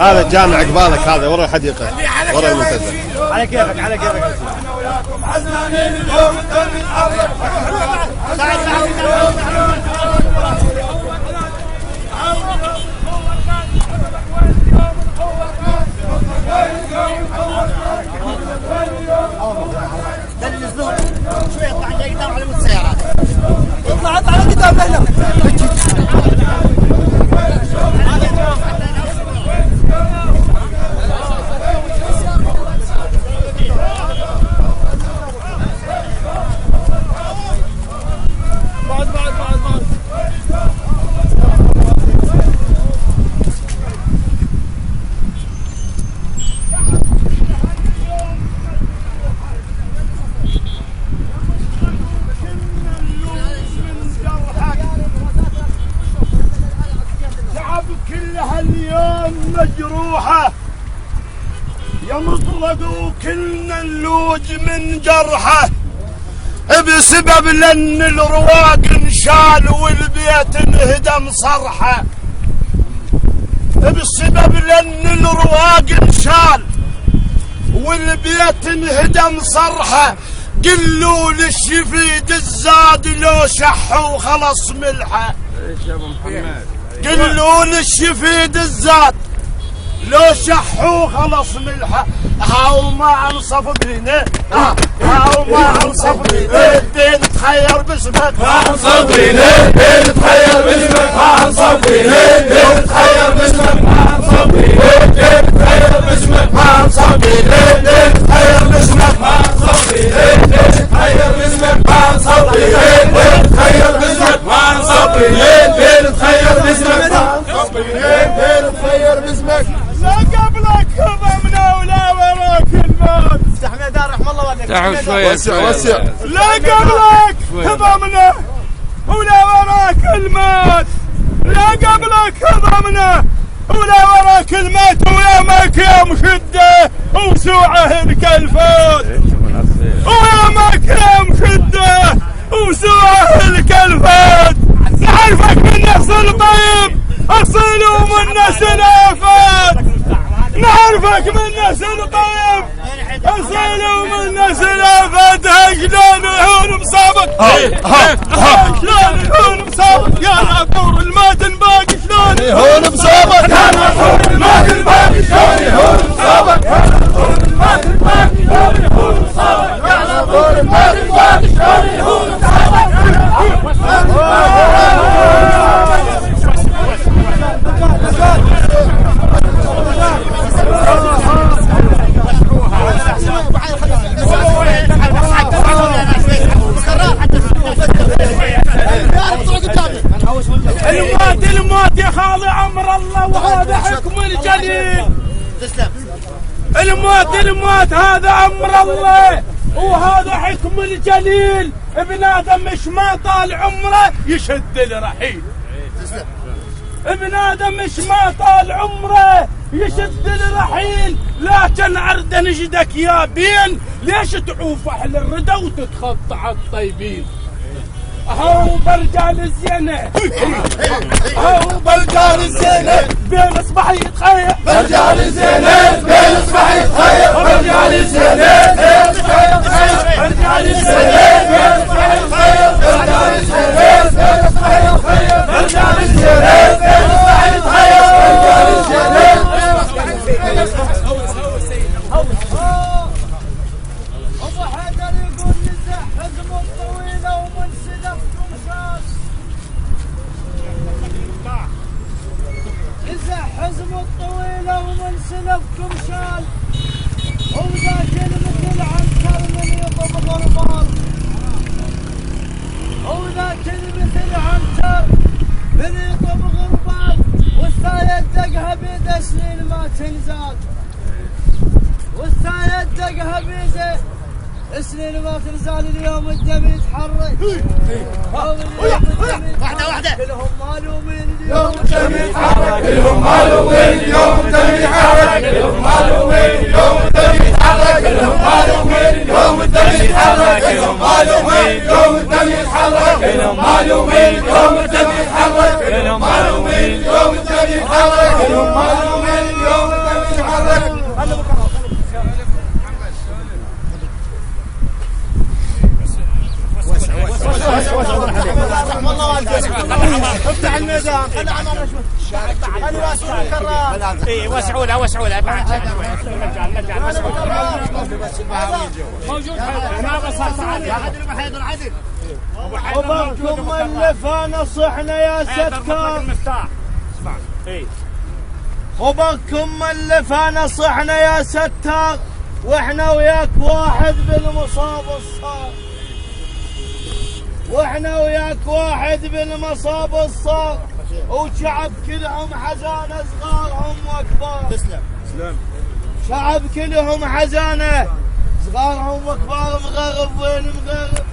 هذا الجامع قبالك، هذا ورا الحديقة ورا المنتزه. على كيفك على كيفك. شوي اطلع قدام على السيارات. اطلع قدام هنا. اليوم مجروحة يا مطرق وكلنا نلوج من جرحه بسبب لأن الرواق انشال والبيت انهدم صرحه بسبب لأن الرواق انشال والبيت انهدم صرحه قلوا للشفيد الزاد لو شح وخلص ملحه قلوا للشفيد الزاد لو شح وخلص ملحه هاو ما انصف بينا هاو ما انصف بينا بين تخير باسمك ما انصف بينا بين تخير باسمك ما انصف بينا بين تخير باسمك ما انصف بينا بين تخير باسمك ما انصف بينا بين تخير باسمك ما انصف بينا بين تخير باسمك ما انصف بينا بين تخير باسمك ما انصف بينا بين تخير باسمك ما انصف بينا بين تخير باسمك لا قبلك هضمنا ولا وراك الموت. استحمل دار رحم الله والديك. تعالوا شوية وسع. لا قبلك هضمنا ولا وراك الموت. لا قبلك هضمنا ولا وراك الموت ويامك يوم شده وسوعه الكلفوت. ويامك يوم شده وسوعه الكلفوت. نعرفك من اغسل طيب اغسل ومن سلافات. نعرفك من نسل طيب اغسل ومن سلافات. شلون يهون مصابك شلون يهون مصابك يا ناطور الماتن باقي شلون يهون مصابك يا ناطور الماتن باقي شلون يهون مصابك يا ناطور الماتن باقي شلون يهون مصابك يا ناطور الماتن باقي شلون يهون مصابك. الموت يا خالي عمر الله وهذا حكم الجليل. الموت هذا عمر الله وهذا حكم الجليل. ابن ادم مش ما طال عمره يشد الرحيل. ابن ادم مش ما طال عمره يشد الرحيل. لكن عرض نجدك يا بين ليش تعوف اهل الردى وتتخطى على الطيبين. هو برجال الزينة هو برجال الزينة بين اصبح يتخيل برجال الزينة بين اصبح يتخيل برجال الزينة بين اصبح يتخيل برجال الزينة بين اصبح يتخيل برجال الزينة بين اصبح يتخيل برجال الزينة بين اصبح يتخيل برجال الزينة بين اصبح يتخيل. ابو حيدر يقول نزع حزمه الطويله ومن سلفكم شال. نزع حزمه الطويله ومن سلفكم شال. وذاك المثل عنتر من يطب غربال. وذاك المثل عنتر من يطب غربال. والثاية دقها بيده سنين ما تنزال. والثاية دقها بيده سنين ما تنزال. اليوم الدم يتحرك واحدة كلهم معلومين اليوم الدم يتحرك كلهم معلومين اليوم الدم يتحرك كلهم معلومين اليوم الدم يتحرك كلهم معلومين اليوم الدم يتحرك كلهم معلومين اليوم الدم يتحرك كلهم معلومين اليوم الدم يتحرك كلهم معلومين اليوم الدم يتحرك كلهم معلومين اليوم الميدان خلي عمرنا شوي خلي واسعوا الكرام اي وسعوا لها وسعوا لها بعد موجود هنا بس عدل حيدر عدل وبكم اللي فنصحنا يا ستار المفتاح اسمع اي وبكم اللي فنصحنا يا ستار واحنا وياك واحد بالمصاب الصار واحنا وياك واحد بالمصاب الصار وشعب كلهم حزانه صغارهم وكبار تسلم شعب كلهم حزانه صغارهم وكبار مغرب وين مغرب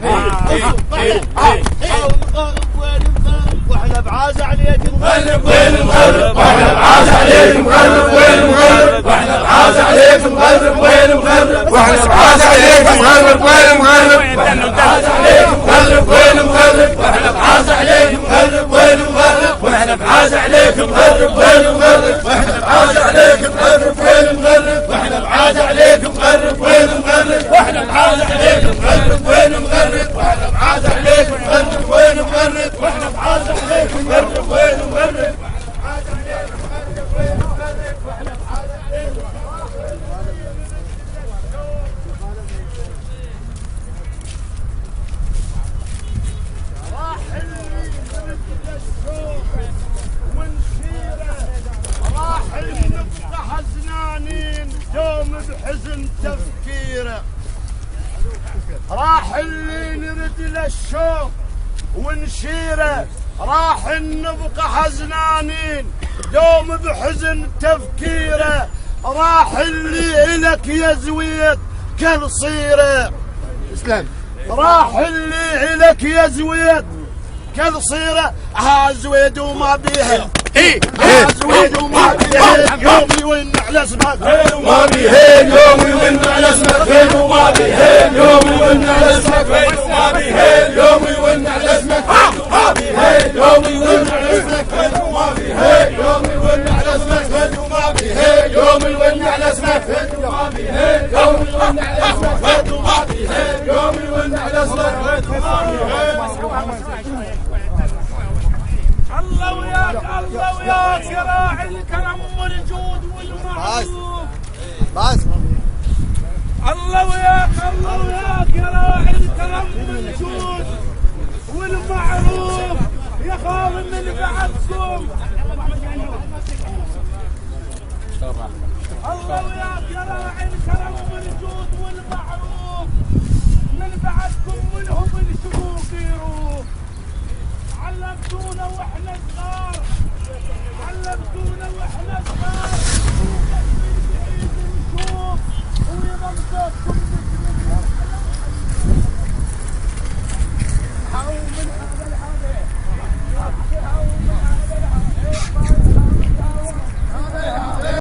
مغرب وين مغرب واحنا بعاز عليك مغرب وين مغرب واحنا بعاز عليك مغرب وين مغرب واحنا بعاز عليك مغرب وين مغرب واحنا بعاز عليك مغرب وين مغرب واحنا بعاز عليك مغرب وين مغرب واحنا بعاز عليك مغرب وين مغرب واحنا بعاز عليك مغرب وين مغرب واحنا بعاز عليك مغرب وين مغرب واحنا بعاز عليك مغرب وين مغرب واحنا بعاز عليك مغرب وين مغرب واحنا بعاز عليك مغرب وين مغرب واحنا بعاز عليك مغرب وين مغرب دوم بحزن تفكيره راح اللي نرد للشوق ونشيره راح نبقى حزنانين دوم بحزن تفكيره راح اللي إلك يا زويد كل صيره تسلم راح اللي إلك يا زويد كل صيره زويد وما بيها زويد وما بيها يومي وين على اسمك وما بيهين يومي وين على اسمك فين وما بيهين يومي وين على اسمك فين وما بيهين يومي وين على اسمك وما بيهين يومي وين على اسمك فين وما بيهين يومي وين على اسمك فين وما بيهين يومي وين على اسمك فين وما بيهين يومي وين على اسمك فين وما بيهين يومي وين على اسمك فين وما بيهين الله وياك الله وياك يا راعي الكرم والجود والمعروف بس الله وياك يا راعي الكرم والجود والمعروف يا خاوي من بعدكم الله وياك يا راعي الكرم والجود والمعروف من بعدكم منهم الشقوق يروح علمتونا واحنا صغار علمتونا واحنا صغار